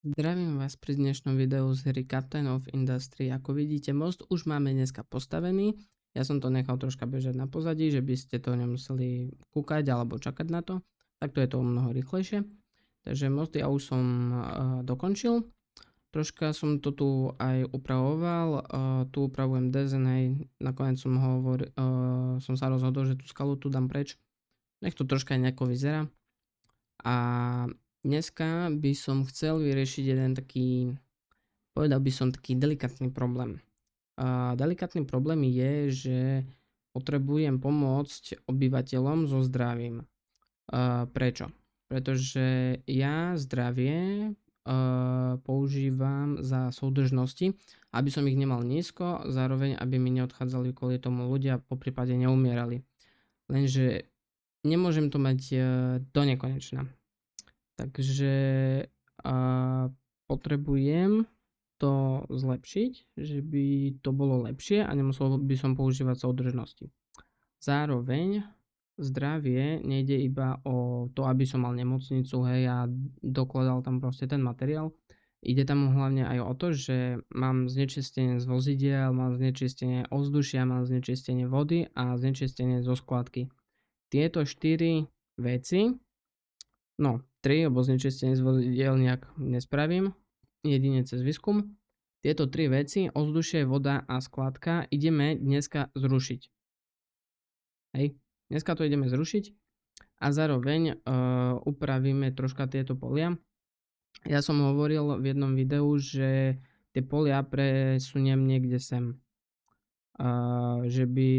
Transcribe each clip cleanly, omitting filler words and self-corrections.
Zdravím vás pri dnešnom videu z hry Captain of Industry. Ako vidíte, most už máme dneska postavený. Ja som to nechal troška bežať na pozadí, že by ste to nemuseli kúkať alebo čakať na to. Takto je to o mnoho rýchlejšie. Takže most ja už som dokončil. Troška som to tu aj upravoval. Tu upravujem design, hej. Nakoniec som sa rozhodol, že tú skalu tu dám preč. Nech to troška nejako vyzerá. A dneska by som chcel vyriešiť jeden taký, povedal by som taký delikátny problém. Delikátny problém je, že potrebujem pomôcť obyvateľom so zdravím. Prečo? Pretože ja zdravie používam za súdržnosti, aby som ich nemal nízko, zároveň aby mi neodchádzali kvôli tomu ľudia, poprípade neumierali. Lenže nemôžem to mať do nekonečna. Takže potrebujem to zlepšiť, že by to bolo lepšie a nemusel by som používať súdržnosti. Zároveň zdravie nejde iba o to, aby som mal nemocnicu, hej, a dokladal tam proste ten materiál. Ide tam hlavne aj o to, že mám znečistenie z vozidiel, mám znečistenie ovzdušia, mám znečistenie vody a znečistenie zo skladky. Tieto 4 veci, no 3, lebo znečistenie z vozidiel nejak nespravím, jedine cez výskum. Tieto 3 veci, ovzdušie, voda a skladka, ideme dneska zrušiť. Hej, dneska to ideme zrušiť a zároveň upravíme troška tieto polia. Ja som hovoril v jednom videu, že tie polia presuniem niekde sem. Že by,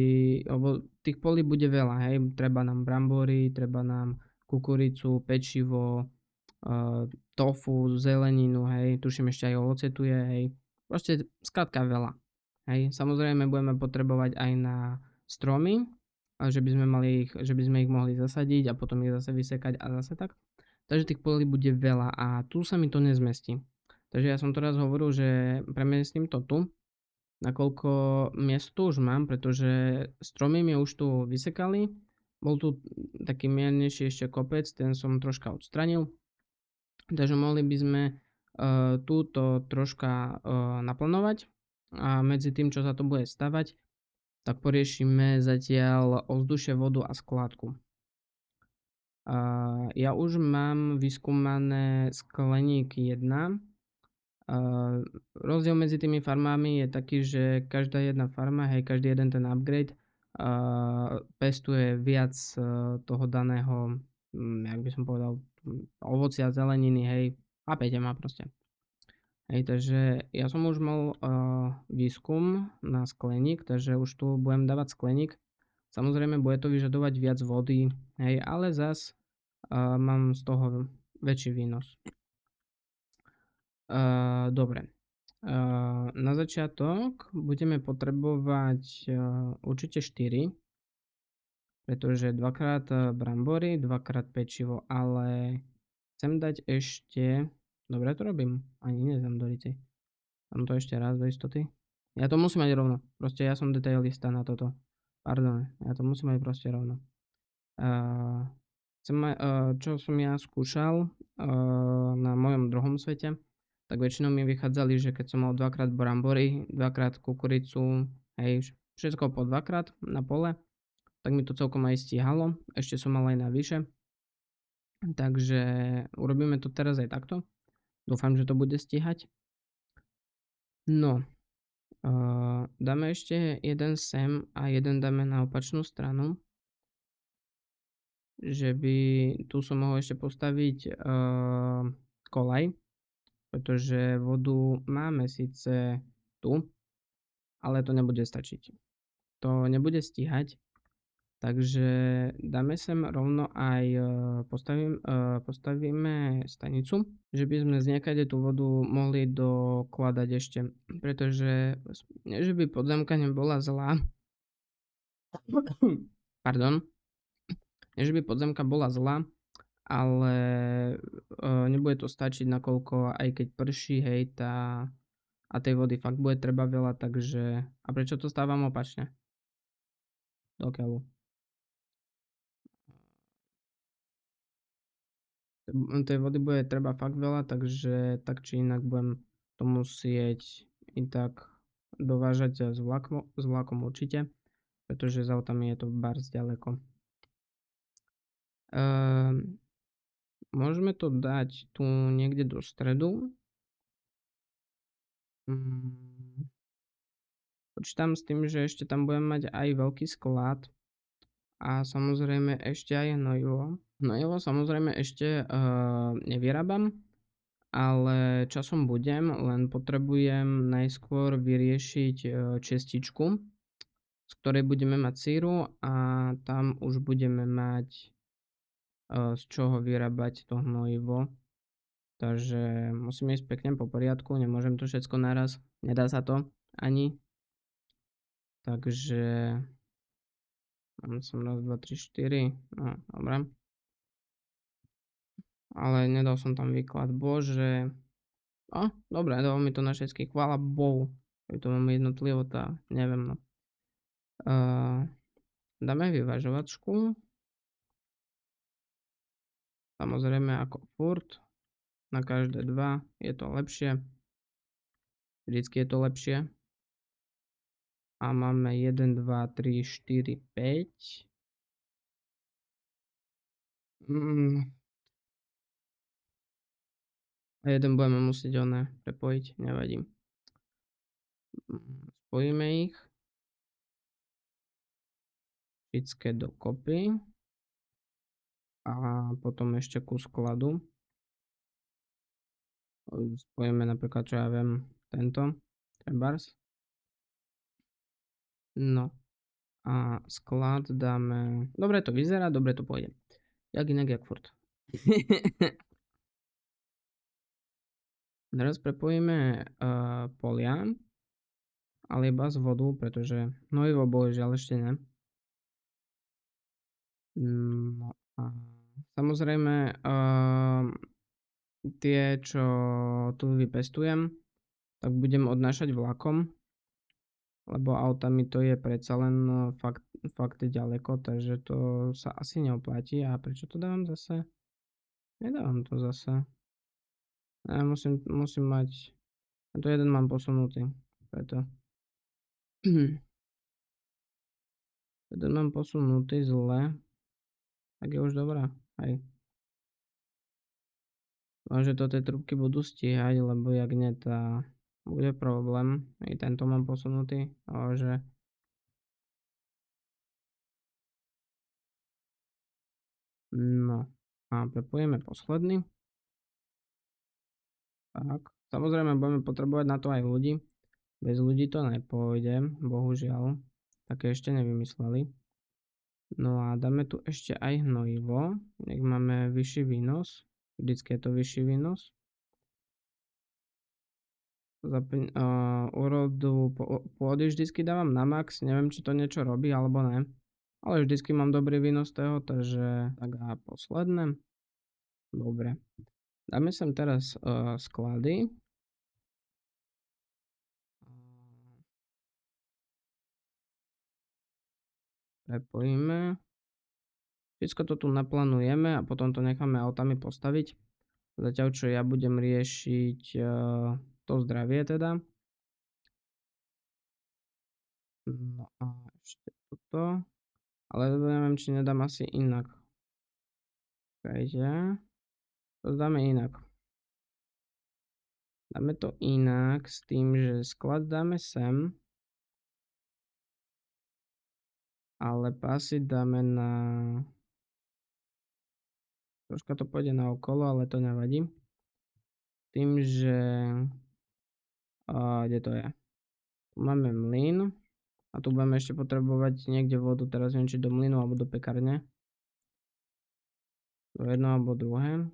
lebo tých polí bude veľa, hej, treba nám brambory, treba nám kukuricu, pečivo, tofu, zeleninu, hej, tuším ešte aj ovoce tu je, hej, proste skrátka veľa, hej. Samozrejme budeme potrebovať aj na stromy, že by sme ich mohli zasadiť a potom ich zase vysekať a zase tak. Takže tých polí bude veľa a tu sa mi to nezmestí. Takže ja som teraz hovoril, že premiestním to tu, nakoľko miesto tu už mám, pretože stromy mi už tu vysekali. Bol tu taký miernejší ešte kopec, ten som troška odstranil. Takže mohli by sme túto troška naplánovať a medzi tým, čo sa to bude stavať, tak poriešime zatiaľ ovzdušie, vodu a skládku. Ja už mám vyskúmané skleník 1. Rozdiel medzi tými farmami je taký, že každá jedna farma, hej, každý jeden ten upgrade pestuje viac toho daného, jak by som povedal, ovocia, zeleniny, hej, chápete ma proste. Hej, takže ja som už mal výskum na skleník, takže už tu budem dávať skleník. Samozrejme bude to vyžadovať viac vody, hej, ale zas mám z toho väčší výnos. Dobre. Na začiatok budeme potrebovať určite 4, pretože 2-krát brambory, 2-krát pečivo, ale chcem dať ešte, dobre to robím, ani neznám do rici. Dám to ešte raz do istoty. Ja to musím mať rovno, proste ja som detailista na toto. Pardon, ja to musím mať proste rovno. Čo som ja skúšal na mojom druhom svete, tak väčšinou mi vychádzali, že keď som mal 2-krát brambory, 2-krát kukuricu, hej, všetko po 2-krát na pole, tak mi to celkom aj stíhalo. Ešte som mal aj navyše. Takže urobíme to teraz aj takto. Dúfam, že to bude stíhať. No, dáme ešte jeden sem a jeden dáme na opačnú stranu. Že by tu som mohol ešte postaviť kolaj, pretože vodu máme síce tu, ale to nebude stačiť. To nebude stíhať, takže dáme sem rovno aj postavíme stanicu, že by sme z niekade tú vodu mohli dokladať ešte, pretože nie, že by podzemka nebola zlá, pardon, nie, že by podzemka bola zlá, ale nebude to stačiť, nakoľko aj keď prší, hej, a tej vody fakt bude treba veľa, takže a prečo to stávam opačne? Do keľu. Tej vody bude treba fakt veľa, takže tak či inak budem to musieť i tak dovážať s vlakom určite, pretože za autami je to bars ďaleko. Môžeme to dať tu niekde do stredu. Počítam s tým, že ešte tam budem mať aj veľký sklad a samozrejme ešte aj hnojivo. Hnojivo samozrejme ešte nevyrábam, ale časom budem, len potrebujem najskôr vyriešiť čističku, z ktorej budeme mať síru a tam už budeme mať z čoho vyrábať to hnojivo. Takže musím ísť pekne po poriadku, nemôžem to všetko naraz, nedá sa to ani. Takže mám som raz, 2, 3, 4, no dobré. Ale nedal som tam výklad, bože. Dobre, dalo mi to na všetkých, chvála Bohu. Keď to máme jednotlivo, tá, neviem no. Dáme vyvažovačku. Samozrejme ako furt. Na každé dva je to lepšie. Vždycky je to lepšie. A máme 1, 2, 3, 4, 5. A jeden budeme musieť prepojiť, nevadí. Spojíme ich. Všetké dokopy. A potom ešte ku skladu. Spojíme napríklad, čo ja viem, tento. Trebárs. No. A sklad dáme... Dobre to vyzerá, dobre to pôjde. Jak inak, jak furt. Teraz prepojíme polia, ale iba z vodu, pretože hnojivo bohužiaľ ešte ne. No a samozrejme tie, čo tu vypestujem, tak budem odnášať vlakom, lebo autami to je predsa len fakt ďaleko, takže to sa asi neoplatí. A prečo to dávam zase? Nedávam to zase. Ja musím mať... To jeden mám posunutý, preto. Jeden mám posunutý zle. Tak je už dobrá, hej. Že to tie trubky budú stíhať, lebo jak nie, tá bude problém. I tento mám posunutý, ale že... No a prepojíme posledný. Tak, samozrejme budeme potrebovať na to aj ľudí. Bez ľudí to nepôjde, bohužiaľ. Také ešte nevymysleli. No a dáme tu ešte aj hnojivo. Nech máme vyšší výnos. Vždycky je to vyšší výnos. Úrodu pôdy vždycky dávam na max. Neviem, či to niečo robí alebo ne. Ale vždycky mám dobrý výnos toho, takže tak a posledné. Dobre. Dáme sem teraz sklady. Prepojíme. Všetko to tu naplánujeme a potom to necháme autami postaviť. Zatiaľ čo ja budem riešiť to zdravie teda. No a ešte toto. Ale neviem, či nedám asi inak. Čakajte. To dáme inak. Dáme to inak s tým, že sklad dáme sem. Ale pasy dáme na... Troška to pôjde na okolo, ale to nevadí. Tým, že... Kde to je? Tu máme mlyn. A tu budeme ešte potrebovať niekde vodu. Teraz neviem, či do mlynu alebo do pekárne. Do jedno alebo druhé.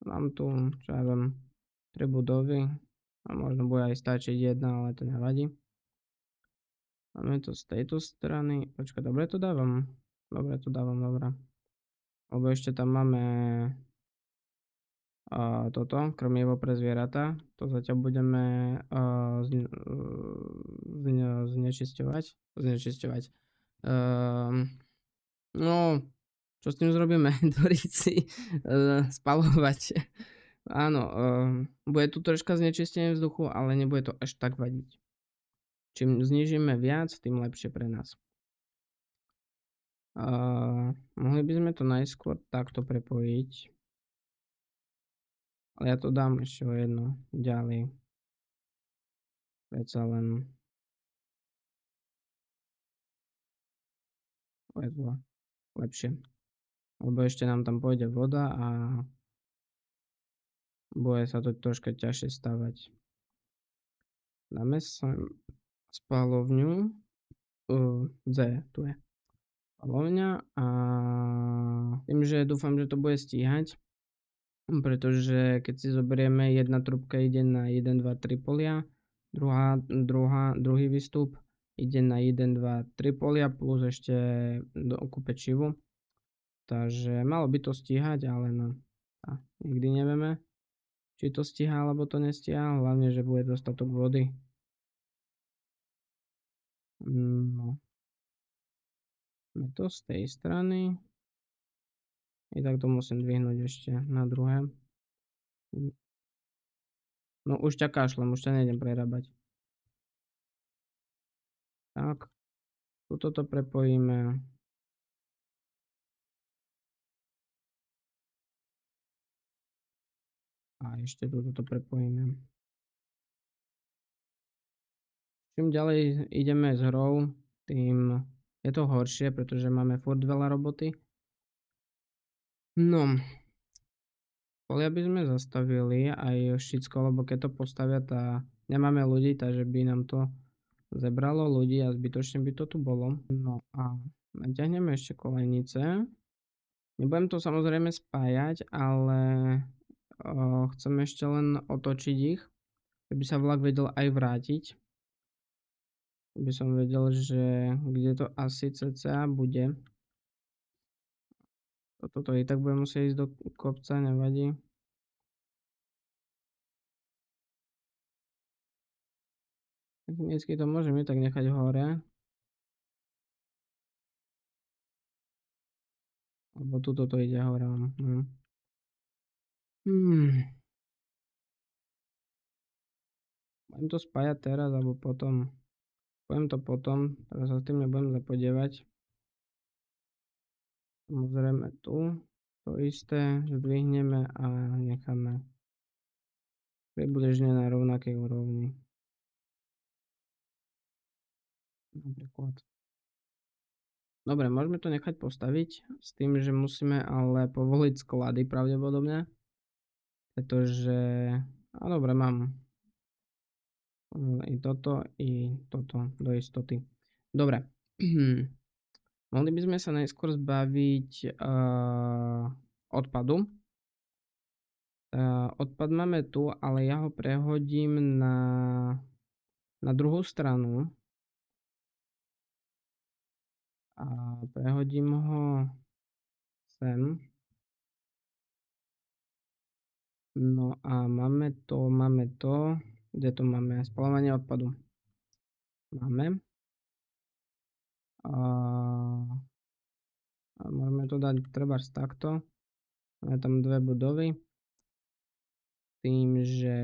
Mám tu, čo ja viem, 3 budovy. A možno bude aj stačiť jedna, ale to nevadí. Máme to z tejto strany. Počkaj, dobre to dávam. Dobre to dávam, dobre. Lebo ešte tam máme toto, krmivo pre zvieratá. To zatiaľ budeme znečisťovať. No, Čo s tým zrobíme? Doriť si, spaľovať. Áno, bude tu troška znečistenie vzduchu, ale nebude to až tak vadiť. Čím znížime viac, tým lepšie pre nás. Mohli by sme to najskôr takto prepojiť. Ale ja to dám ešte o jedno ďalej. Predsa len je to lepšie. Lebo ešte nám tam pôjde voda a bude sa to troška ťažšie stavať. Dáme sem spaľovňu. Z tu je spaľovňa a tým, že dúfam, že to bude stíhať, pretože keď si zoberieme, jedna trúbka ide na 1, 2, 3 polia, druhý výstup ide na 1, 2, 3 polia plus ešte ku pečivu. Takže malo by to stíhať, ale no, nikdy nevieme, či to stíha alebo to nestíha, hlavne, že bude dostatok vody. No. Je to z tej strany. I tak to musím dvihnúť ešte na druhé. No už ťa kašlem, už ťa nejdem prerábať. Tak, tuto to prepojíme. A ešte tuto to prepojíme. Čím ďalej ideme s hrou, tým je to horšie, pretože máme furt veľa roboty. No, polia by sme zastavili aj všetko, lebo keď to postavia, nemáme ľudí, takže by nám to zebralo ľudí a zbytočne by to tu bolo. No a natiahneme ešte kolejnice. Nebudem to samozrejme spájať, ale chcem ešte len otočiť ich, aby sa vlak vedel aj vrátiť. Aby som vedel, že kde to asi cca bude. Toto i tak budem musieť ísť do kopca, nevadí. Technicky to môžeme tak nechať hore. Lebo tuto to ide hore. Budem to spájať teraz alebo potom. Poviem to potom, teraz sa s tým nebudem zapodievať. Samozrejme tu to isté zdvihneme a necháme približne na rovnakej úrovni. Napríklad. Dobre, môžeme to nechať postaviť s tým, že musíme ale povoliť sklady pravdepodobne. Pretože, a dobre, mám i toto do istoty. Dobre. Mohli by sme sa najskôr zbaviť odpadu. Odpad máme tu, ale ja ho prehodím na druhú stranu. A prehodím ho sem. No a máme to. Kde to máme? Spaľovanie odpadu. Máme. A môžeme to dať trebárs takto. Máme tam dve budovy. Tým, že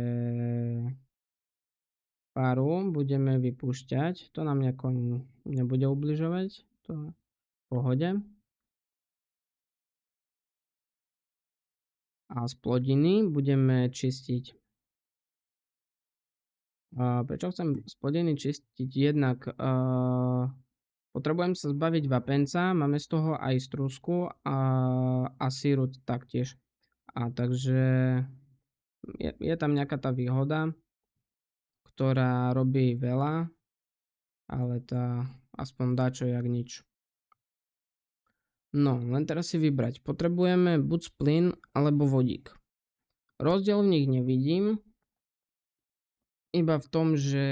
paru budeme vypúšťať. To nám nejako nebude ubližovať. To v pohode. A z plodiny budeme čistiť. Prečo chcem z plodiny čistiť? Jednak potrebujem sa zbaviť vapenca, máme z toho aj strúsku a síru taktiež. Takže je tam nejaká tá výhoda, ktorá robí veľa, ale aspoň dačo jak nič. No, len teraz si vybrať. Potrebujeme buď plyn alebo vodík. Rozdiel v nich nevidím, iba v tom, že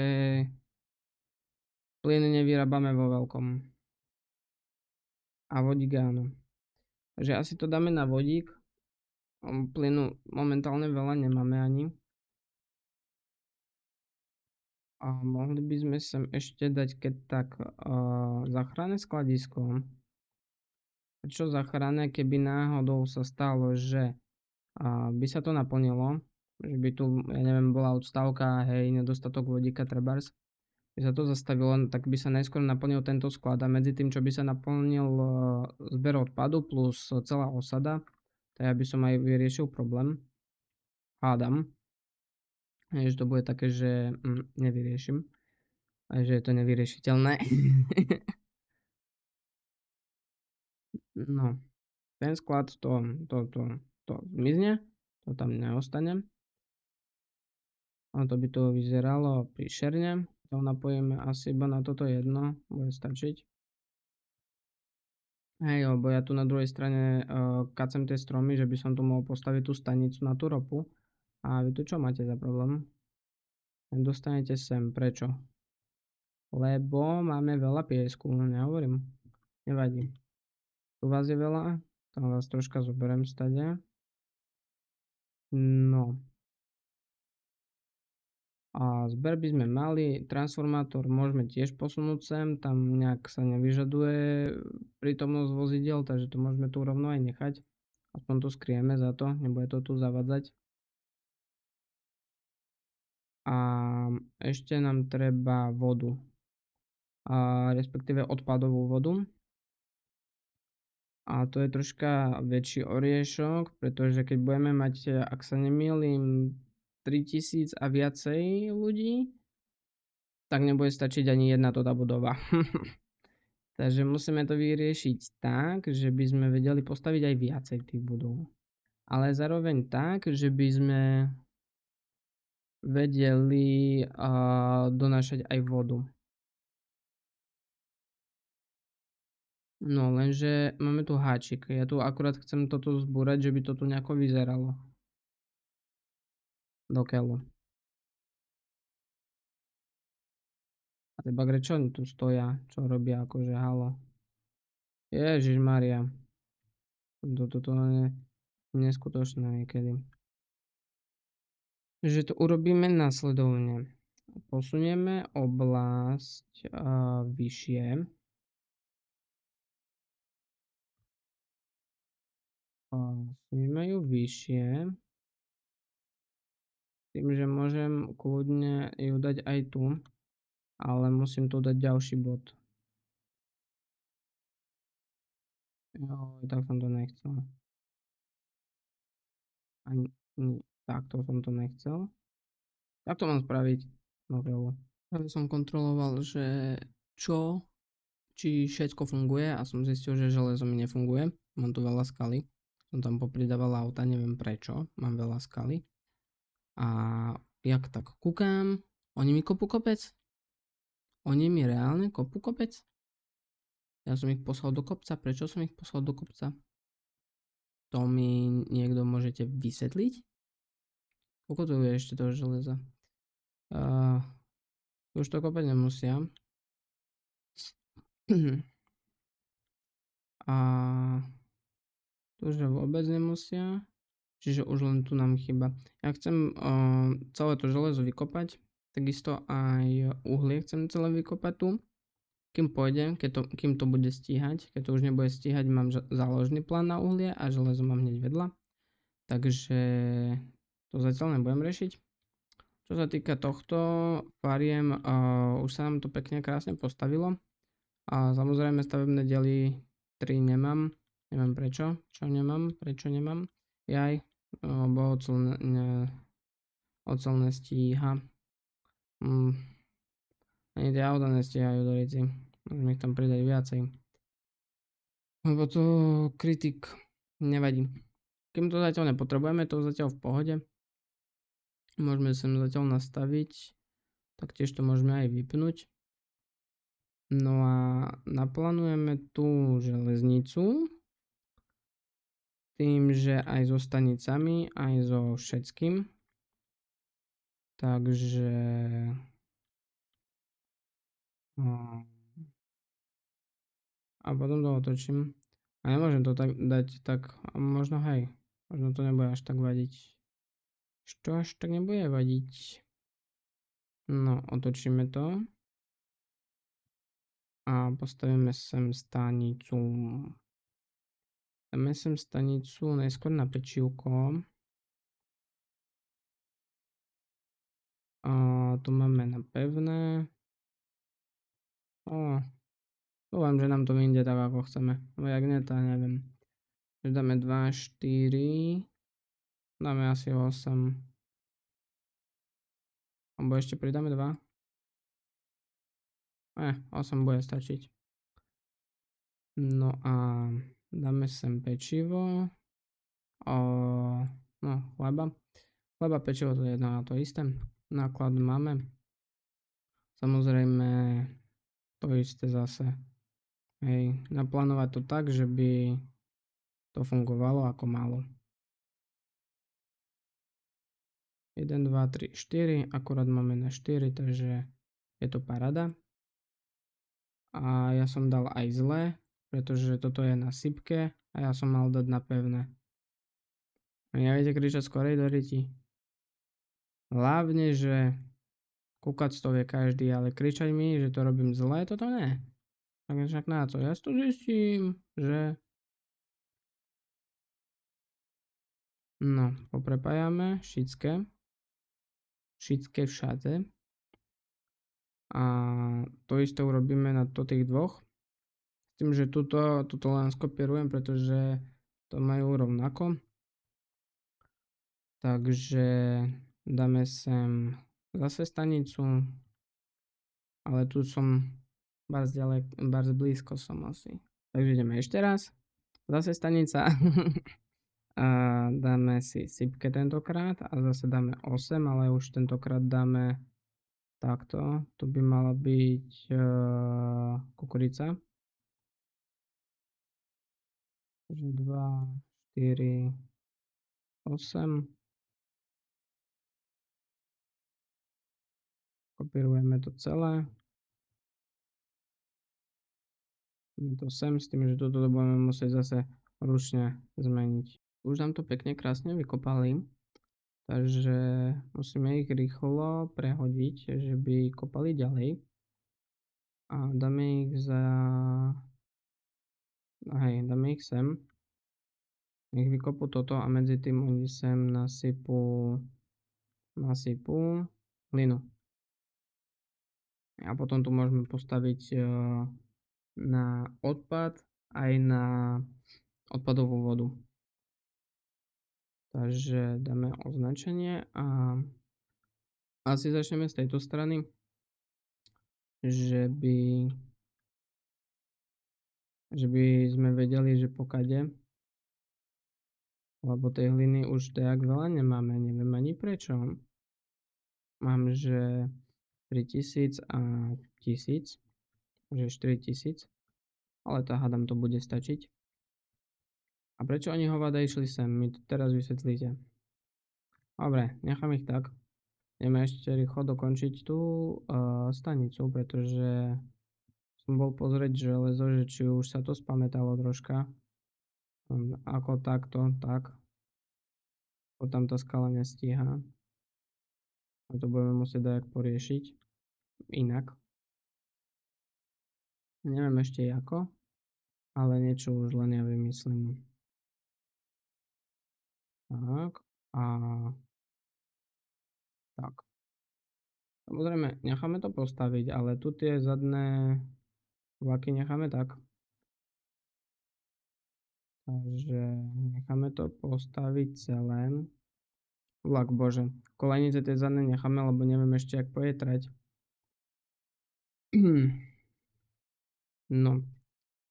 plyn nevyrábame vo veľkom. A vodík áno. Takže asi to dáme na vodík. Plynu momentálne veľa nemáme ani. A mohli by sme sem ešte dať keď tak záchranné skladisko. čo záchranné, keby náhodou sa stalo, že by sa to naplnilo, že by tu, ja neviem, bola odstávka, hej, nedostatok vodíka trebárs, by sa to zastavilo, tak by sa najskôr naplnil tento sklad a medzi tým, čo by sa naplnil zber odpadu plus celá osada, tak ja by som aj vyriešil problém. Hádam, že to bude také, že nevyriešim a že je to nevyriešiteľné. No, ten sklad to zmizne, to tam neostane. A to by to vyzeralo príšerne. To napojíme asi iba na toto jedno, bude stačiť. Hej, lebo ja tu na druhej strane kacem tie stromy, že by som tu mohol postaviť tú stanicu na tú ropu. A vy tu čo máte za problém? Nedostanete sem. Prečo? Lebo máme veľa piesku, no nehovorím. Nevadí. Tu vás je veľa, tam vás troška zoberiem stade. No. A zber by sme mali, transformátor môžeme tiež posunúť sem, tam nejak sa nevyžaduje prítomnosť vozidel, takže to môžeme tu rovno aj nechať. Aspoň to skrieme za to, nebude to tu zavadzať. A ešte nám treba vodu. Respektíve odpadovú vodu. A to je troška väčší oriešok, pretože keď budeme mať, ak sa nemýlim, 3000 a viacej ľudí, tak nebude stačiť ani jedna tota budova. Takže musíme to vyriešiť tak, že by sme vedeli postaviť aj viacej tých budov. Ale zároveň tak, že by sme vedeli donášať aj vodu. No lenže máme tu háčik. Ja tu akurát chcem toto zbúrať, že by to tu nejako vyzeralo. Do keľu. A tie bagre čo oni tu stoja? Čo robia akože halo? Ježišmaria. Toto je neskutočné niekedy. Že to urobíme nasledovne. Posunieme oblasť vyššie. Posunieme ju vyššie. Tým, že môžem kľudne ju dať aj tu. Ale musím tu dať ďalší bod. Jo, tak som to nechcel. Ani, takto som to nechcel. Tak to mám spraviť. No, práve som kontroloval, že či všetko funguje a som zistil, že železo mi nefunguje. Mám tu veľa skaly. Som tam popridával auta, neviem prečo. Mám veľa skaly. A jak tak kúkam, oni mi kopú kopec. Oni mi reálne kopú kopec. Ja som ich poslal do kopca. Prečo som ich poslal do kopca? To mi niekto môžete vysvetliť? Koľko tu je ešte toho železa? Už to kopať nemusia. A to už vôbec nemusia. Čiže už len tu nám chyba. Ja chcem celé to železo vykopať. Takisto aj uhlie chcem celé vykopať tu. Kým pôjde, kým to bude stíhať. Keď to už nebude stíhať, mám záložný plán na uhlie a železo mám hneď vedľa. Takže to zatiaľ nebudem riešiť. Čo sa týka tohto fariem, už sa nám to pekne krásne postavilo. A samozrejme stavebné diely 3 nemám. Neviem prečo. Čo nemám? Prečo nemám? Jaj. Lebo ocelné stíha. Ani tie auta nestíhajú do rici. Môžeme ich tam pridať viacej. Lebo to kritik nevadí. Kým to zatiaľ nepotrebujeme, to zatiaľ v pohode. Môžeme sem zatiaľ nastaviť. Taktiež to môžeme aj vypnúť. No a naplánujeme tú železnicu. Tým, že aj so stanicami, aj so všetkým. Takže a potom to otočím. A nemôžem to tak dať tak, možno hej, možno to nebude až tak vadiť. Čo až tak nebude vadiť? No, otočíme to. A postavíme sem stanicu. Dáme sem stanicu najskôr na pečivko. A tu máme na pevné. Dúfam, že nám to vyjde tak, ako chceme. No jak nie, to neviem. Takže dáme 2, 4. Dáme asi 8. Alebo ešte pridáme 2. 8 bude stačiť. No a dáme sem pečivo. No, chleba. Chleba, pečivo to je jedno a to isté. Náklad máme. Samozrejme to isté zase. Hej, naplánovať to tak, že by to fungovalo ako malo. 1, 2, 3, 4, akurát máme na 4, takže je to parada. A ja som dal aj zle, pretože toto je na sypke a ja som mal dať na pevné. A neviete kričať skorej do ryti. Hlavne, že kúkať to vie každý, ale kričať mi, že to robím zle, toto ne. Tak však na to, ja si to zistím, že... No, poprepájame všetké všade. A to isté urobíme na tých dvoch. S tým, že tuto len skopírujem, pretože to majú rovnako. Takže dáme sem zase stanicu, ale tu som bardzo blízko som asi. Takže ideme ešte raz. Zase stanica. A dáme si sypke tentokrát a zase dáme 8, ale už tentokrát dáme takto. Tu by mala byť kukurica. Takže 2, 4, 8. Kopírujeme to celé. Dáme to sem s tým, že toto budeme musieť zase ručne zmeniť. Už nám to pekne krásne vykopali, takže musíme ich rýchlo prehodiť, že by kopali ďalej. A dáme ich sem. Nech vykopú toto a medzi tým oni sem nasypú hlinu. A potom tu môžeme postaviť na odpad aj na odpadovú vodu. Takže dáme označenie a asi začneme z tejto strany, že by sme vedeli, že pokade, lebo tej hliny už tak veľa nemáme, neviem ani prečo. Mám, že 3000 a 1000, že 4000, ale to hádam to bude stačiť. A prečo oni hovada išli sem? Mi to teraz vysvetlíte. Dobre, nechám ich tak. Ideme ešte rýchlo dokončiť tú stanicu, pretože som bol pozrieť železo, že či už sa to spamätalo troška. Ako takto, tak. Tam tá skala nestíha. A to budeme musieť dajak poriešiť. Inak. Neviem ešte ako, ale niečo už len ja vymyslím. Tak. A tak. Samozrejme, necháme to postaviť, ale tu tie zadné vlaky necháme tak. Takže necháme to postaviť celé. Vlak, bože. Kolejnice tie zadné necháme, lebo neviem ešte jak pojetrať. No,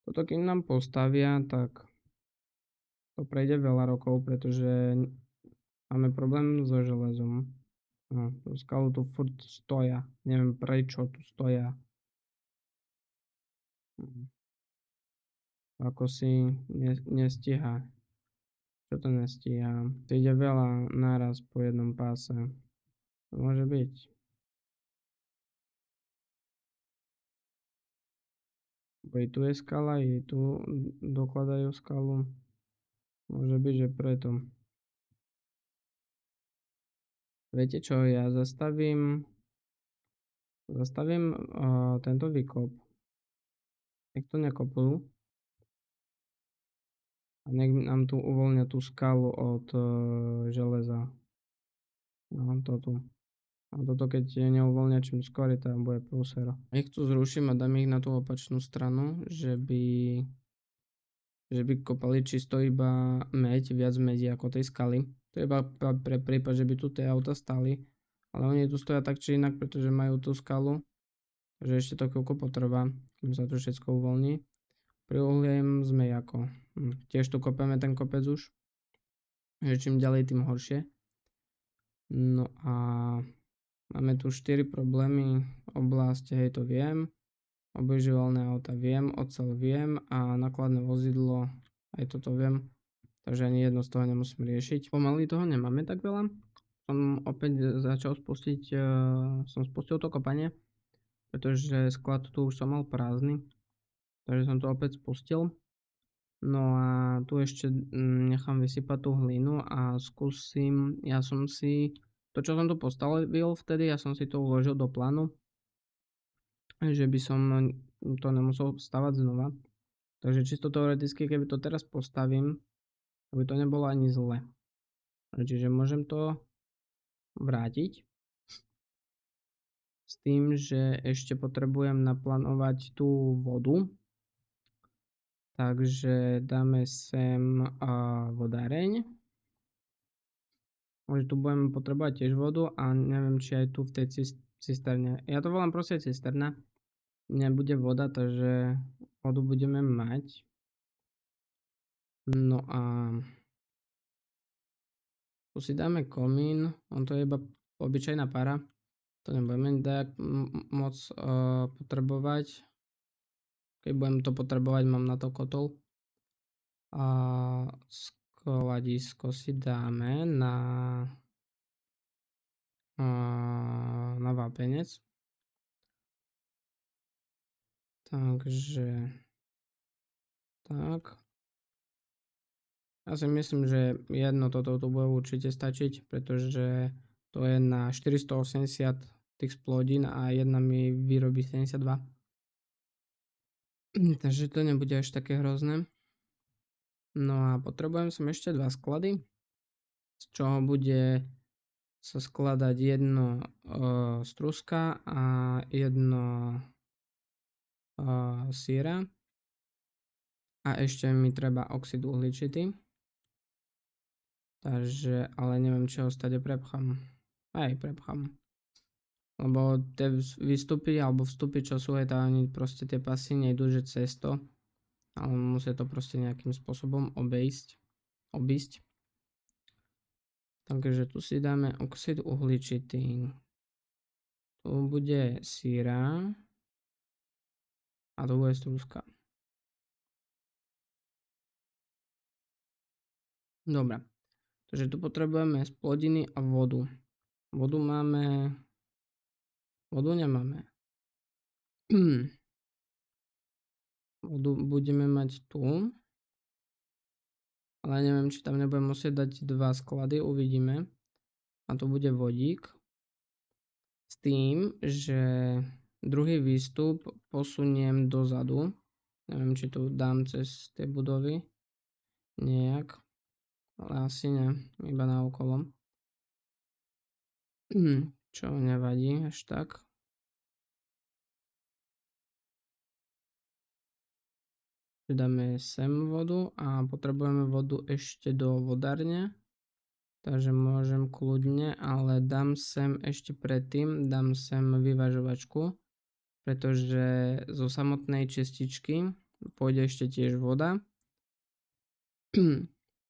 toto kým nám postavia, tak to prejde veľa rokov, pretože máme problém so železom. No, skalu tu furt stoja. Neviem prečo tu stoja. Ako si nestíha. Čo to nestíha? To ide veľa naraz po jednom páse. To môže byť. Bo i tu je skala, i tu dokladajú skalu. Môže byť, že preto. Viete čo, ja zastavím tento výkop. Nech to nekopú. A nech nám tu uvoľnia tú skalu od železa. No, to tu. A toto keď neuvoľnia čím skôr, tam bude prúser. Ich tu zruším a dám ich na tú opačnú stranu, že by kopali čisto iba meď, viac medí ako tej skaly. To je iba pre prípad, že by tu tie auta stali. Ale oni tu stoja tak či inak, pretože majú tú skalu. Takže ešte to chvíľku potrvá, kým sa to všetko uvoľní. Priuhliem zmejako. Tiež tu kopeme ten kopec už. Že čím ďalej, tým horšie. No a máme tu 4 problémy. Oblasť, hej, to viem. Obojživelné auta viem, oceľ viem a nákladné vozidlo, aj toto viem. Takže ani jedno z toho nemusím riešiť. Pomaly toho nemáme tak veľa. Som opäť začal som spustil to kopanie, pretože sklad tu už som mal prázdny. Takže som to opäť spustil. No a tu ešte nechám vysypať tú hlinu a skúsim, to čo som tu postavil vtedy, ja som si to uložil do plánu, že by som to nemusel stavať znova. Takže čisto teoreticky, keby to teraz postavím, aby to nebolo ani zle. Čiže môžem to vrátiť s tým, že ešte potrebujem naplánovať tú vodu. Takže dáme sem vodáreň. Že tu budeme potrebovať tiež vodu a neviem, či aj tu v tej cisterne. Ja to volám proste cisterna. Nebude voda, takže vodu budeme mať. No a tu si dáme komín. On to je iba obyčajná para. To nebudeme moc potrebovať. Keď budem to potrebovať, mám na to kotol. A skladisko si dáme na vápenec. Takže tak. Ja si myslím, že jedno toto tu bude určite stačiť, pretože to je na 480 tých splodín a jedna mi vyrobí 72. Takže to nebude až také hrozné. No a potrebujem som ešte 2 sklady, z čoho bude sa skladať jedno z truska a jedno syra. A ešte mi treba oxid uhličitý. Takže, ale neviem, či ho stade prepchám. Aj prepchám. Lebo tie výstupy alebo vstupy, čo sú aj tam, proste tie pasy nejdú, že cez to. Ale musí to proste nejakým spôsobom obísť. Takže tu si dáme oxid uhličitý. Tu bude síra. A to bude strúska. Dobre. Takže tu potrebujeme splodiny a vodu. Vodu nemáme. Vodu budeme mať tu. Ale neviem, či tam nebudem musieť dať 2 sklady, uvidíme. A to bude vodík. S tým, že druhý výstup posuniem dozadu. Neviem, či to dám cez tie budovy. Nejak. Ale asi ne, iba na okolo. Čo nevadí až tak. Dáme sem vodu a potrebujeme vodu ešte do vodárne. Takže môžem kľudne, ale dám sem ešte predtým, dám sem vyvažovačku, pretože zo samotnej čističky pôjde ešte tiež voda.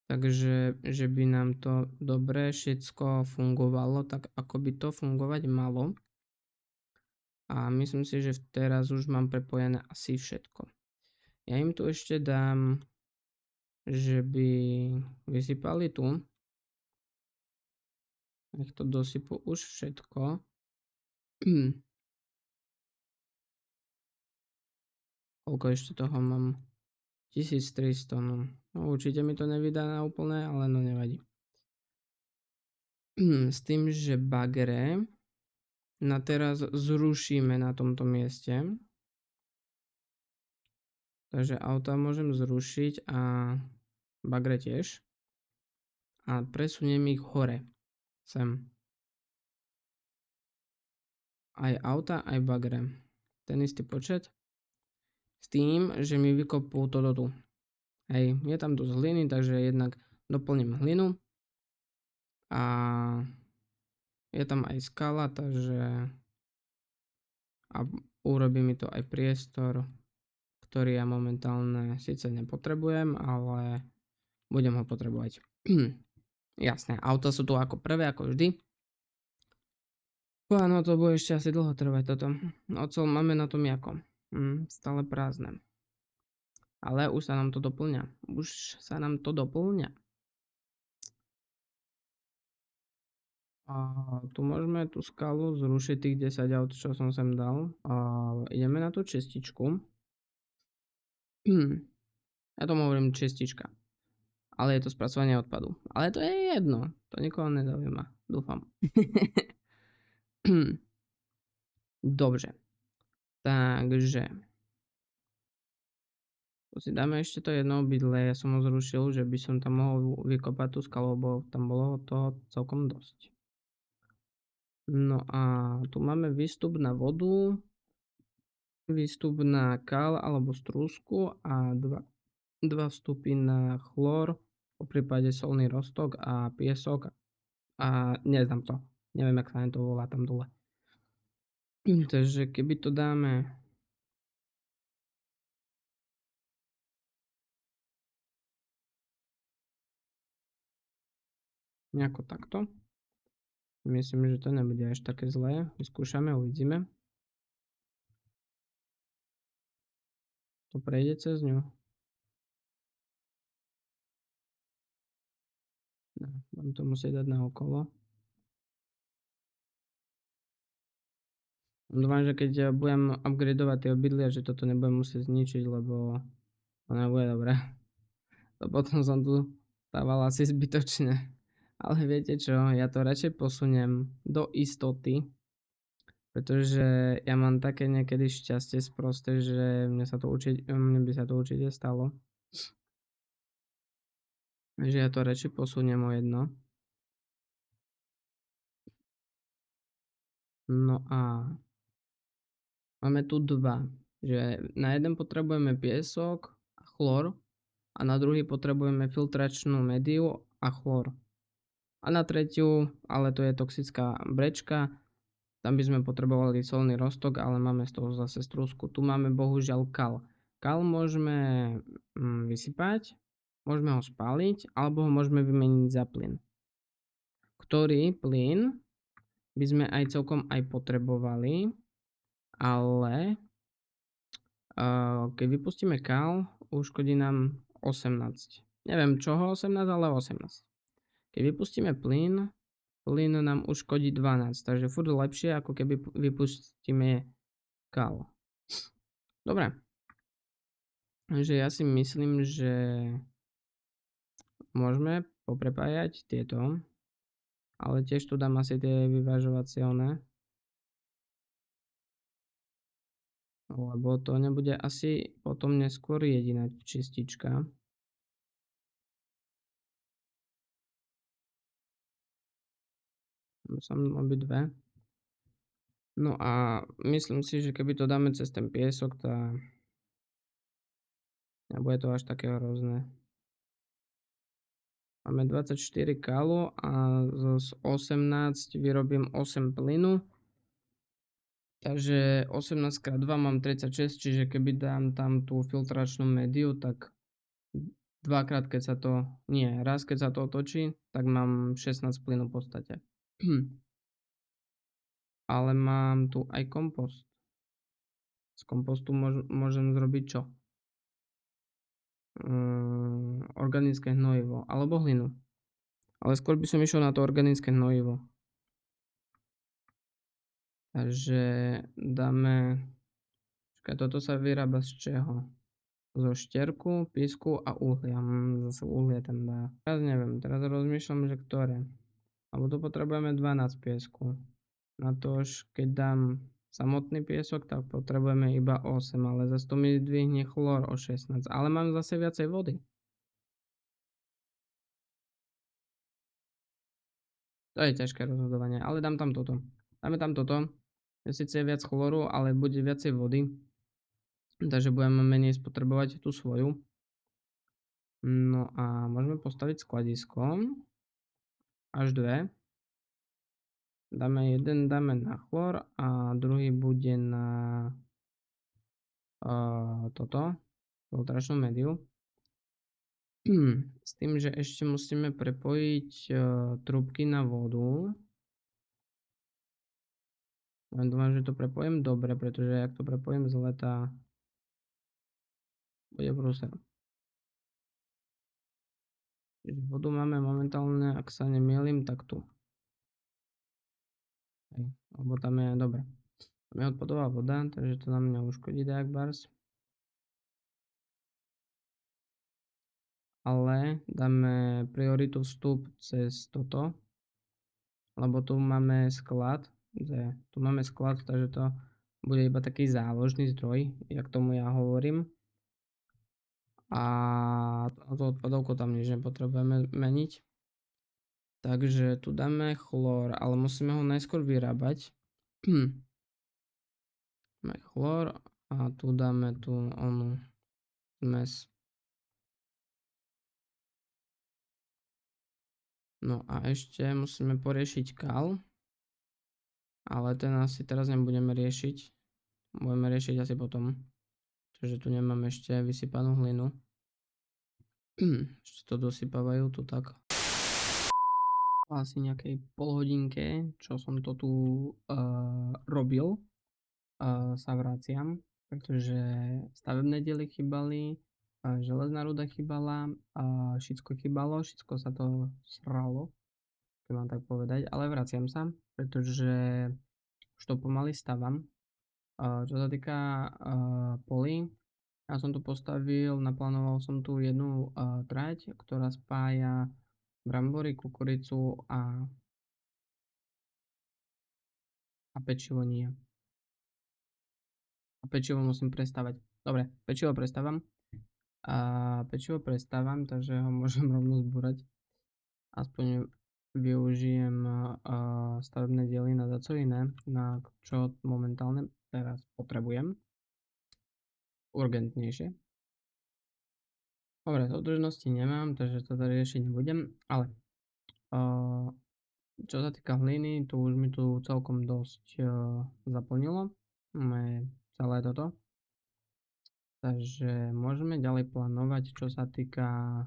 Takže že by nám to dobre všetko fungovalo, tak ako by to fungovať malo. A myslím si, že teraz už mám prepojené asi všetko. Ja im tu ešte dám, že by vysypali tu. Nech to dosypu už všetko. Koľko ešte toho mám? 1300, no. Určite mi to nevydá na úplné, ale no nevadí. S tým, že bagre na teraz zrušíme na tomto mieste. Takže auta môžem zrušiť a bagre tiež. A presuniem ich hore. Sem. Aj auta, aj bagre. Ten istý počet. S tým, že mi vykopú toto tu. Hej, je tam dosť hliny, takže jednak doplním hlinu. A je tam aj skala, takže a urobí mi to aj priestor, ktorý ja momentálne síce nepotrebujem, ale budem ho potrebovať. Jasné, auta sú tu ako prvé, ako vždy. No to bude ešte asi dlho trvať toto. Oceľ máme na tom jako. Stále prázdne. Ale už sa nám to doplňa. A tu môžeme tú skalu zrušiť tých 10 aut, čo som sem dal. A ideme na tú čističku. Ja tomu hovorím čistička. Ale je to spracovanie odpadu. Ale to je jedno. To nikoho nezaujíma. Dúfam. Dobře. Takže tu si dáme ešte to jedno obydle. Ja som ho zrušil, že by som tam mohol vykopať tú skalu, lebo tam bolo toho celkom dosť. No a tu máme výstup na vodu, výstup na kal alebo strúsku a dva vstupy na chlor, poprípade solný roztok a piesok a neznám to. Neviem, jak sa to volá tam dole. Takže keby to dáme nejako takto. Myslím, že to nebude až také zlé. Vyskúšame, uvidíme. To prejde cez ňu. No, budem to musieť dať na okolo. Dúfam, že keď budem upgradovať tie obydlia, že toto nebudem musieť zničiť, lebo to nebude dobré. To potom som tu stával asi zbytočne. Ale viete čo, ja to radšej posuniem do istoty, pretože ja mám také niekedy šťastie sprosté, že mne by sa to určite stalo. Takže ja to radšej posuniem o jedno. No a máme tu dva, že na jeden potrebujeme piesok a chlor a na druhý potrebujeme filtračnú médiu a chlor. A na tretiu, ale to je toxická brečka, tam by sme potrebovali solný roztok, ale máme z toho zase strúsku. Tu máme bohužiaľ kal. Kal môžeme vysypať, môžeme ho spáliť, alebo ho môžeme vymeniť za plyn. Ktorý plyn by sme aj celkom aj potrebovali, ale keď vypustíme kal, uškodí nám 18. Neviem čoho 18, ale 18. Keď vypustíme plyn nám uškodí 12, takže furt lepšie, ako keby vypustíme kal. Dobre. Takže ja si myslím, že môžeme poprepájať tieto, ale tiež tu dám asi tie vyvážovacie oné. Lebo to nebude asi potom neskôr jediná čistička. Som obidve. No a myslím si, že keby to dáme cez ten piesok, tak nebude to až také hrozné. Máme 24 kalu a z 18 vyrobím 8 plynu. Takže 18 x 2 mám 36, čiže keby dám tam tú filtračnú médiu, tak dvakrát keď sa to, nie, raz keď sa to otočí, tak mám 16 plynu v podstate. Ale mám tu aj kompost. Z kompostu môžem zrobiť čo? Organické hnojivo alebo hlinu. Ale skôr by som išiel na to organické hnojivo. Takže dáme... Toto sa vyrába z čeho? Zo štierku, písku a uhlia. Zase uhlie tam dá. Teraz neviem, teraz rozmýšľam, že ktoré. Lebo tu potrebujeme 12 piesku. Na to, keď dám samotný piesok, tak potrebujeme iba 8, ale zase to mi zdvihne chlor o 16. Ale mám zase viacej vody. To je ťažké rozhodovanie, ale dám tam toto. Dáme tam toto. Síce je viac chloru, ale bude viacej vody, takže budeme menej spotrebovať tú svoju. No a môžeme postaviť skladisko. Až dve. Dáme na chlor a druhý bude na toto, filtračnú médiu. S tým, že ešte musíme prepojiť trúbky na vodu. Len dúfam, že to prepojím dobre, pretože ak to prepojím zle, tá bude prúser. Čiže vodu máme momentálne, ak sa nemýlim, tak tu. Hej, lebo tam je, dobre. Tam je odpadová voda, takže to nám neuškodí dajak bars. Ale dáme prioritu vstup cez toto, lebo tu máme sklad, takže to bude iba taký záložný zdroj, jak tomu ja hovorím. A tú odpadovku tam nič nepotrebujeme meniť. Takže tu dáme chlór, ale musíme ho najskôr vyrábať. Dáme chlór a tu dáme tú onú zmes. No a ešte musíme poriešiť kal, ale ten asi teraz nebudeme riešiť. Budeme riešiť asi potom. Takže tu nemám ešte vysypanú hlinu. Ešte to dosypávajú tu tak. Asi nejakej polhodinke, čo som to tu robil, sa vraciam, pretože stavebné diely chýbali, železná ruda chýbala, všetko chýbalo, všetko sa to sralo, keď mám tak povedať, ale vraciam sa, pretože už to pomaly stavam. Čo sa týka polí, ja som tu postavil, naplánoval som tu jednu trať, ktorá spája brambory, kukuricu a pečivo nie. A pečivo musím prestávať. Dobre, pečivo prestávam. Takže ho môžem rovno zbúrať. Aspoň využijem stavebné diely na daco iné, na čo momentálne teraz potrebujem. Urgentnejšie. Dobre, súdržnosti nemám, takže to tady riešiť nebudem, ale čo sa týka hliny, to už mi tu celkom dosť zaplnilo. Máme celé toto. Takže môžeme ďalej plánovať, čo sa týka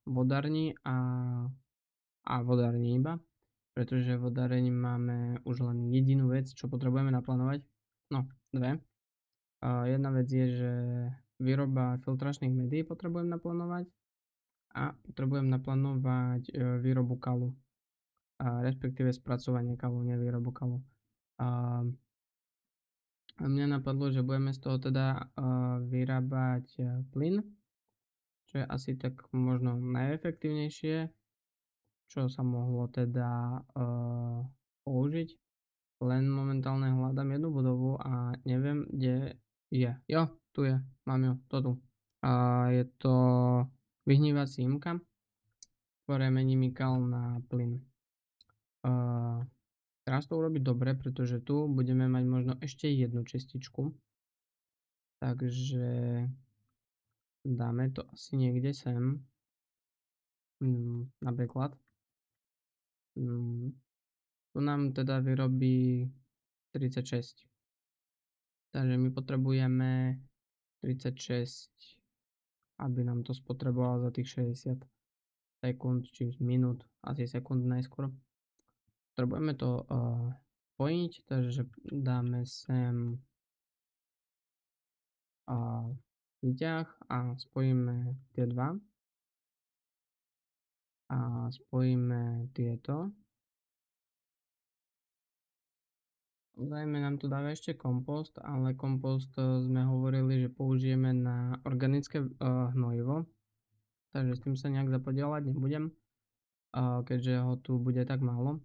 vodárni a vodárni iba. Pretože vodáreň máme už len jedinú vec, čo potrebujeme naplánovať. No, dve. Jedna vec je, že výroba filtračných médií potrebujem naplánovať a potrebujem naplánovať výrobu kalu. Respektíve spracovanie kalu, nie výrobu kalu. A mňa napadlo, že budeme z toho teda vyrábať plyn, čo je asi tak možno najefektívnejšie, čo sa mohlo teda použiť. Len momentálne hľadám jednu budovu a neviem, kde je. Jo, tu je, mám ju, to tu. Je to vyhnívací imka, ktoré mení mikal na plyn. Teraz to urobiť dobre, pretože tu budeme mať možno ešte jednu čističku. Takže dáme to asi niekde sem. Napríklad. Tu nám teda vyrobí 36. Takže my potrebujeme 36, aby nám to spotrebovalo za tých 60 sekúnd, či minút, asi sekúnd najskôr. Potrebujeme to spojiť, takže dáme sem výťah a spojíme tie dva. A spojíme tieto. Dajme nám tu dáva ešte kompost, ale kompost sme hovorili, že použijeme na organické hnojivo. Takže s tým sa nejak zapodielať nebudem, keďže ho tu bude tak málo.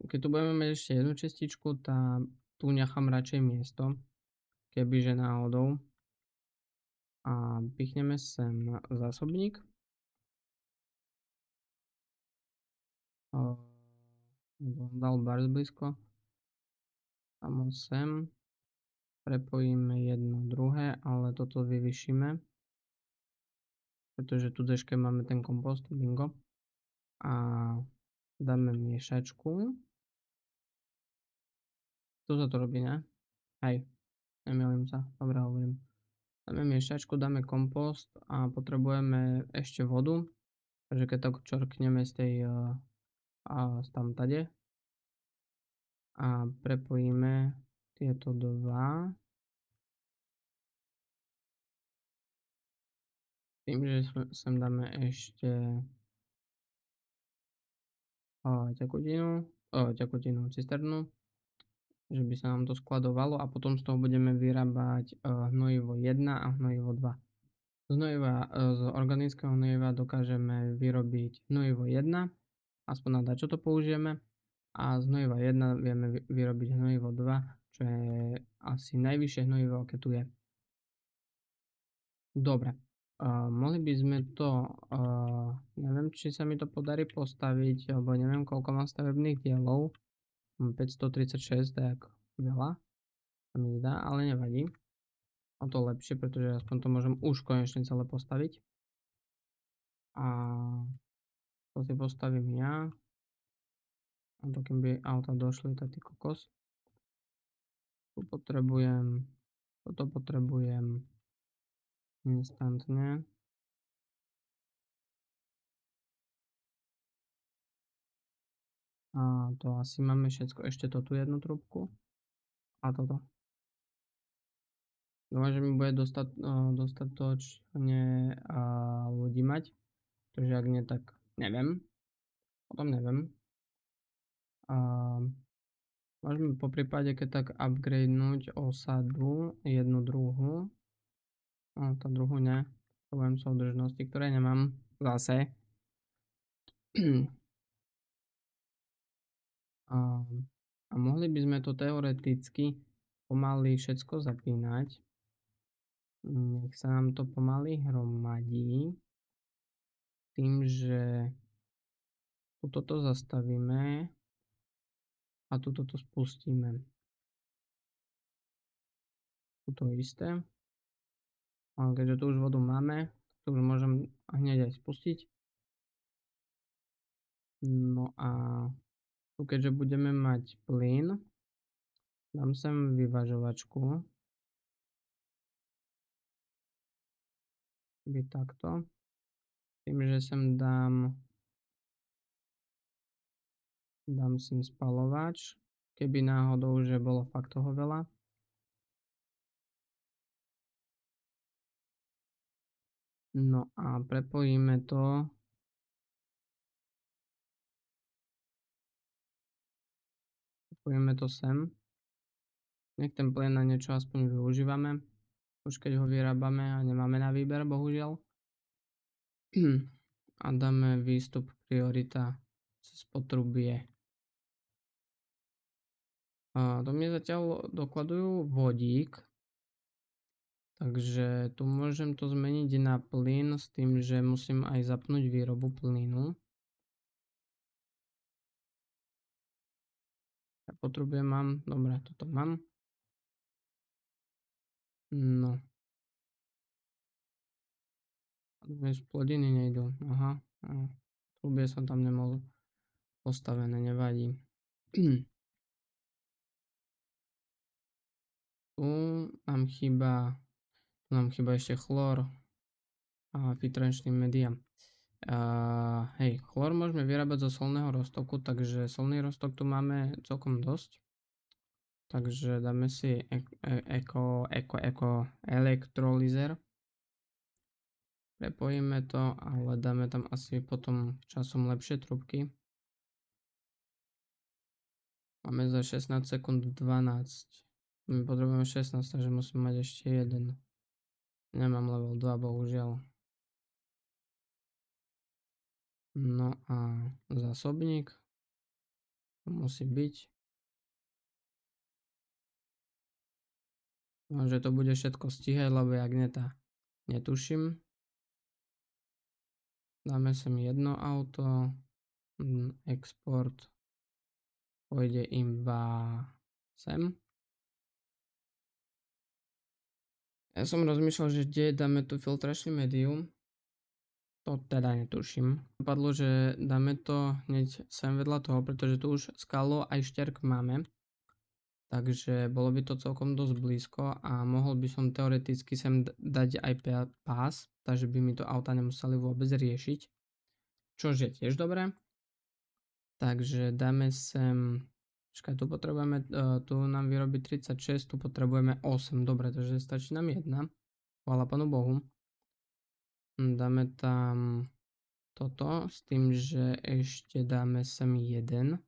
Keď tu budeme mať ešte jednu čističku, tu nechám radšej miesto, kebyže náhodou. A pichneme sem zásobník. dal bars blízko, tam sem, prepojíme jedno druhé, ale toto vyvyšíme, pretože tu deške máme ten kompost, bingo. A dáme miešačku. Tu sa to robí, ne? Hej, nemýlim sa, dobre hovorím. Dáme miešačku, dáme kompost a potrebujeme ešte vodu, takže keď to čorkneme z tej tam tade a prepojíme tieto dva tým, že sem dáme ešte tekutinu, cisternu, že by sa nám to skladovalo a potom z toho budeme vyrábať hnojivo 1 a hnojivo 2. Z organického hnojiva dokážeme vyrobiť hnojivo 1, aspoň na dačo to použijeme, a z hnojiva 1 vieme vyrobiť hnojivo 2, čo je asi najvyššie hnojivo, aké tu je. Dobre, mohli by sme to, neviem, či sa mi to podarí postaviť, alebo neviem, koľko mám stavebných dielov. 536, tak veľa, sa mi zdá, ale nevadí. O to lepšie, pretože aspoň to môžem už konečne celé postaviť. A to si postavím ja. A to kým by auta došli, tak ty kokos. Toto potrebujem instantne. A to asi máme všetko. Ešte to tu jednu trúbku. A toto. Dúfam, že mi bude dostatočne ľudí mať. Takže ak nie, tak neviem. O tom neviem. Môžeme po prípade keď tak upgradenúť osadu jednu druhú. Tá druhú ne. Potrebujem súdržnosti, ktoré nemám zase. A mohli by sme to teoreticky pomaly všetko zapínať. Nech sa nám to pomaly hromadí. Tým, že toto zastavíme a tuto to spustíme. Tuto isté. A keďže tu už vodu máme, to už môžem hneď aj spustiť. No a tu keďže budeme mať plyn, dám sem vyvažovačku. By takto. Tým, že sem dám sem spalovač, keby náhodou, že bolo fakt toho veľa. No a prepojíme to sem. Nech ten plyn na niečo aspoň využívame, už keď ho vyrábame a nemáme na výber, bohužiaľ. A dáme výstup priorita cez potrubie. To mi zatiaľ dokladujú vodík, takže tu môžem to zmeniť na plyn s tým, že musím aj zapnúť výrobu plynu. Ja potrubie mám, dobre, toto mám. No. Plodiny nejdú, aha. Trubie som tam nemal postavené, nevadí. Tu nám chýba ešte chlor a filtračný média. Hej, chlor môžeme vyrábať zo solného roztoku, takže solný roztok tu máme celkom dosť. Takže dáme si elektrolyzer. Prepojíme to, ale dáme tam asi potom časom lepšie trubky. Máme za 16 sekúnd 12. My potrebujeme 16, takže musím mať ešte jeden. Nemám level 2, bohužiaľ. No a zásobník musí byť. No, že to bude všetko stíhať, lebo jak nie, netuším. Dáme sem jedno auto. export pôjde iba sem. Ja som rozmýšľal, že kde dáme tu filtračný médium. To teda netuším. Dopadlo, že dáme to hneď sem vedľa toho, pretože tu už skalo aj šťerk máme. Takže bolo by to celkom dosť blízko a mohol by som teoreticky sem dať aj pás, takže by mi to auta nemuseli vôbec riešiť. Čož je tiež dobré. Takže dáme sem, počkaj, tu potrebujeme, tu nám vyrobiť 36, tu potrebujeme 8, dobre, takže stačí nám jedna. Chvála Pánu Bohu. Dáme tam toto s tým, že ešte dáme sem jeden.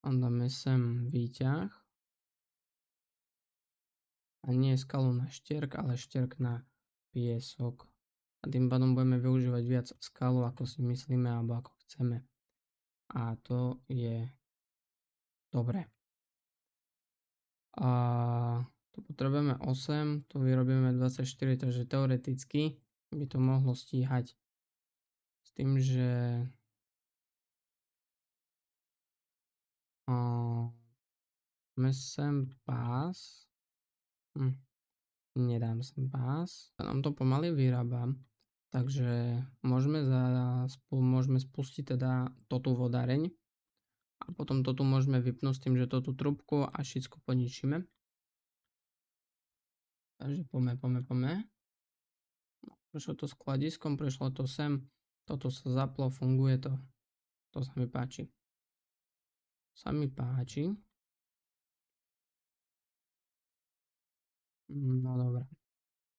A dáme sem výťah. A nie skalu na štierk, ale štierk na piesok. A tým pádom budeme využívať viac skalu, ako si myslíme, alebo ako chceme. A to je dobré. A tu potrebujeme 8, tu vyrobíme 24, takže teoreticky by to mohlo stíhať. S tým, že dáme sem pás. Nedám sem pás. Nám to pomaly vyrába. Takže môžeme spustiť teda toto vodáreň. A potom to tu môžeme vypnúť s tým, že toto trubku a všetko poničíme. Takže poďme. No, prešlo to skladiskom, prešlo to sem. Toto sa zaplo, funguje to. To sa mi páči. No dobré.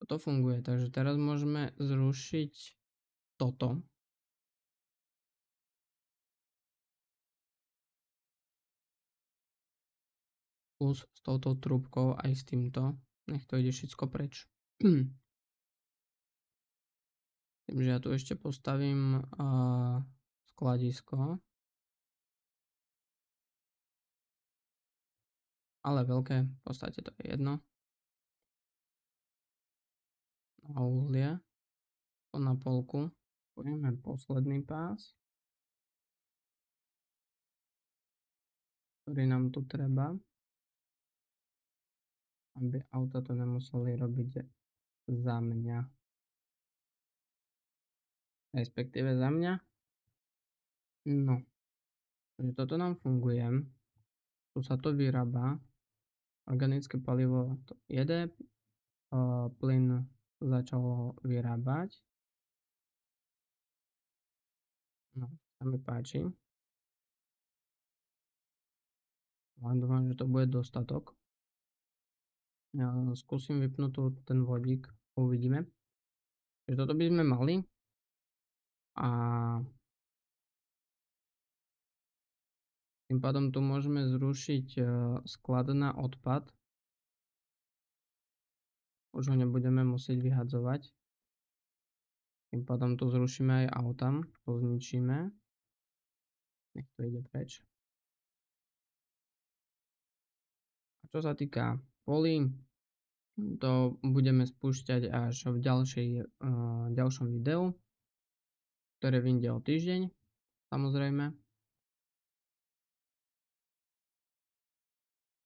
Toto funguje, takže teraz môžeme zrušiť toto. Plus s touto trúbkou aj s týmto. Nech to ide všetko preč. Tým, že ja tu ešte postavím skladisko. Ale veľké, v podstate to je jedno. Na uhlie. To na polku. Pôjdeme posledný pás, ktorý nám tu treba, aby auta to nemuseli robiť za mňa. Respektíve za mňa. No, takže toto nám funguje. Tu sa to vyrába. Organické palivo to jede. Plyn začalo vyrábať. No, sa mi páči. Len dúfam, že to bude dostatok. Ja skúsim vypnúť ten vodík. Uvidíme. Takže toto by sme mali. A tým pádom tu môžeme zrušiť sklad na odpad. Už ho nebudeme musieť vyhadzovať. Tým pádom tu zrušíme aj autam. To zničíme. Nech to ide preč. A čo sa týka polí, to budeme spúšťať až v ďalšom videu, ktoré vyjde o týždeň, samozrejme.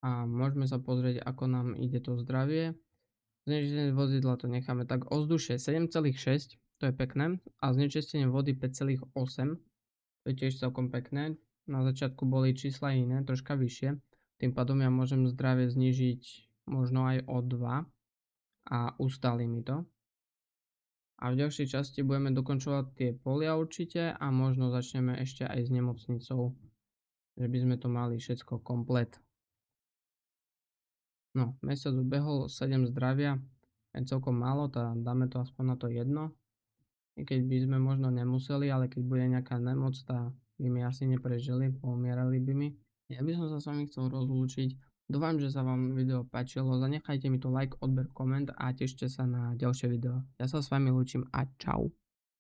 A môžeme sa pozrieť, ako nám ide to zdravie. Znečistenie vozidla to necháme tak. Ovzdušie 7,6, to je pekné. A znečistenie vody 5,8, to je tiež celkom pekné. Na začiatku boli čísla iné, troška vyššie. Tým pádom ja môžem zdravie znížiť možno aj o 2 a ustáli mi to. A v ďalšej časti budeme dokončovať tie polia určite a možno začneme ešte aj s nemocnicou, že by sme to mali všetko komplet. No, mesiac ubehol, 7 zdravia, je celkom málo, dáme to aspoň na to jedno. I keď by sme možno nemuseli, ale keď bude nejaká nemoc, tá by mi asi neprežili, pomierali by mi. Ja by som sa s vami chcel rozlúčiť. Dúfam, že sa vám video páčilo, zanechajte mi tu like, odber, koment a tešte sa na ďalšie video. Ja sa s vami lúčim a čau.